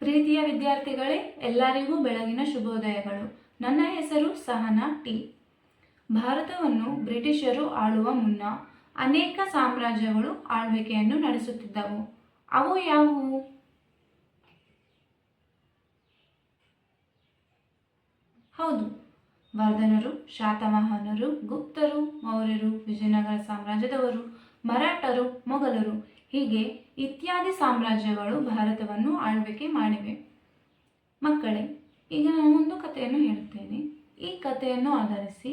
ಪ್ರೀತಿಯ ವಿದ್ಯಾರ್ಥಿಗಳೇ, ಎಲ್ಲರಿಗೂ ಬೆಳಗಿನ ಶುಭೋದಯಗಳು. ನನ್ನ ಹೆಸರು ಸಹನಾ ಟಿ. ಭಾರತವನ್ನು ಬ್ರಿಟಿಷರು ಆಳುವ ಮುನ್ನ ಅನೇಕ ಸಾಮ್ರಾಜ್ಯಗಳು ಆಳ್ವಿಕೆಯನ್ನು ನಡೆಸುತ್ತಿದ್ದವು. ಅವು ಯಾವುವು? ಹೌದು, ವರ್ಧನರು, ಶಾತವಾಹನರು, ಗುಪ್ತರು, ಮೌರ್ಯರು, ವಿಜಯನಗರ ಸಾಮ್ರಾಜ್ಯದವರು, ಮರಾಠರು, ಮೊಘಲರು ಹೀಗೆ ಇತ್ಯಾದಿ ಸಾಮ್ರಾಜ್ಯಗಳು ಭಾರತವನ್ನು ಆಳ್ವಿಕೆ ಮಾಡಿವೆ. ಮಕ್ಕಳೇ, ಈಗ ನಾನು ಒಂದು ಕಥೆಯನ್ನು ಹೇಳುತ್ತೇನೆ. ಈ ಕಥೆಯನ್ನು ಆಧರಿಸಿ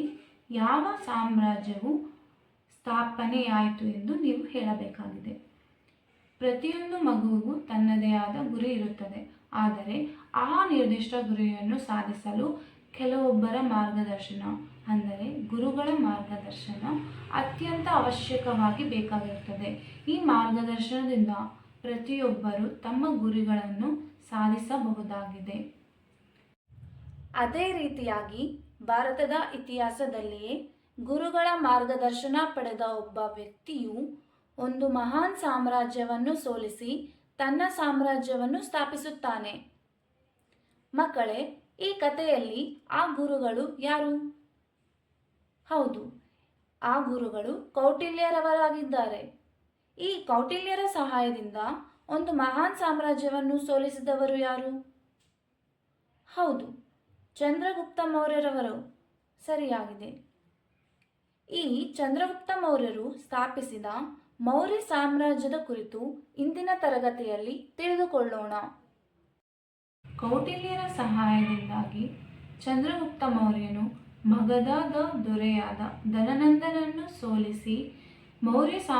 ಯಾವ ಸಾಮ್ರಾಜ್ಯವು ಸ್ಥಾಪನೆಯಾಯಿತು ಎಂದು ನೀವು ಹೇಳಬೇಕಾಗಿದೆ. ಪ್ರತಿಯೊಂದು ಮಗುವಿಗೂ ತನ್ನದೇ ಆದ ಗುರಿ ಇರುತ್ತದೆ. ಆದರೆ ಆ ನಿರ್ದಿಷ್ಟ ಗುರಿಯನ್ನು ಸಾಧಿಸಲು ಕೆಲವೊಬ್ಬರ ಮಾರ್ಗದರ್ಶನ, ಅಂದರೆ ಗುರುಗಳ ಮಾರ್ಗದರ್ಶನ ಅತ್ಯಂತ ಅವಶ್ಯಕವಾಗಿ ಬೇಕಾಗಿರುತ್ತದೆ. ಈ ಮಾರ್ಗದರ್ಶನದಿಂದ ಪ್ರತಿಯೊಬ್ಬರು ತಮ್ಮ ಗುರಿಗಳನ್ನು ಸಾಧಿಸಬಹುದಾಗಿದೆ. ಅದೇ ರೀತಿಯಾಗಿ ಭಾರತದ ಇತಿಹಾಸದಲ್ಲಿಯೇ ಗುರುಗಳ ಮಾರ್ಗದರ್ಶನ ಪಡೆದ ಒಬ್ಬ ವ್ಯಕ್ತಿಯು ಒಂದು ಮಹಾನ್ ಸಾಮ್ರಾಜ್ಯವನ್ನು ಸೋಲಿಸಿ ತನ್ನ ಸಾಮ್ರಾಜ್ಯವನ್ನು ಸ್ಥಾಪಿಸುತ್ತಾನೆ. ಮಕ್ಕಳೇ, ಈ ಕಥೆಯಲ್ಲಿ ಆ ಗುರುಗಳು ಯಾರು? ಹೌದು, ಆ ಗುರುಗಳು ಕೌಟಿಲ್ಯರವರಾಗಿದ್ದಾರೆ. ಈ ಕೌಟಿಲ್ಯರ ಸಹಾಯದಿಂದ ಒಂದು ಮಹಾನ್ ಸಾಮ್ರಾಜ್ಯವನ್ನು ಸೋಲಿಸಿದವರು ಯಾರು? ಹೌದು, ಚಂದ್ರಗುಪ್ತ ಮೌರ್ಯರವರು. ಸರಿಯಾಗಿದೆ. ಈ ಚಂದ್ರಗುಪ್ತ ಮೌರ್ಯರು ಸ್ಥಾಪಿಸಿದ ಮೌರ್ಯ ಸಾಮ್ರಾಜ್ಯದ ಕುರಿತು ಇಂದಿನ ತರಗತಿಯಲ್ಲಿ ತಿಳಿದುಕೊಳ್ಳೋಣ. ಕೌಟಿಲ್ಯರ ಸಹಾಯದಿಂದಾಗಿ ಚಂದ್ರಗುಪ್ತ ಮೌರ್ಯನು ಮಗಧದ ದೊರೆಯಾದ ಧನನಂದನನ್ನು ಸೋಲಿಸಿ ಮೌರ್ಯ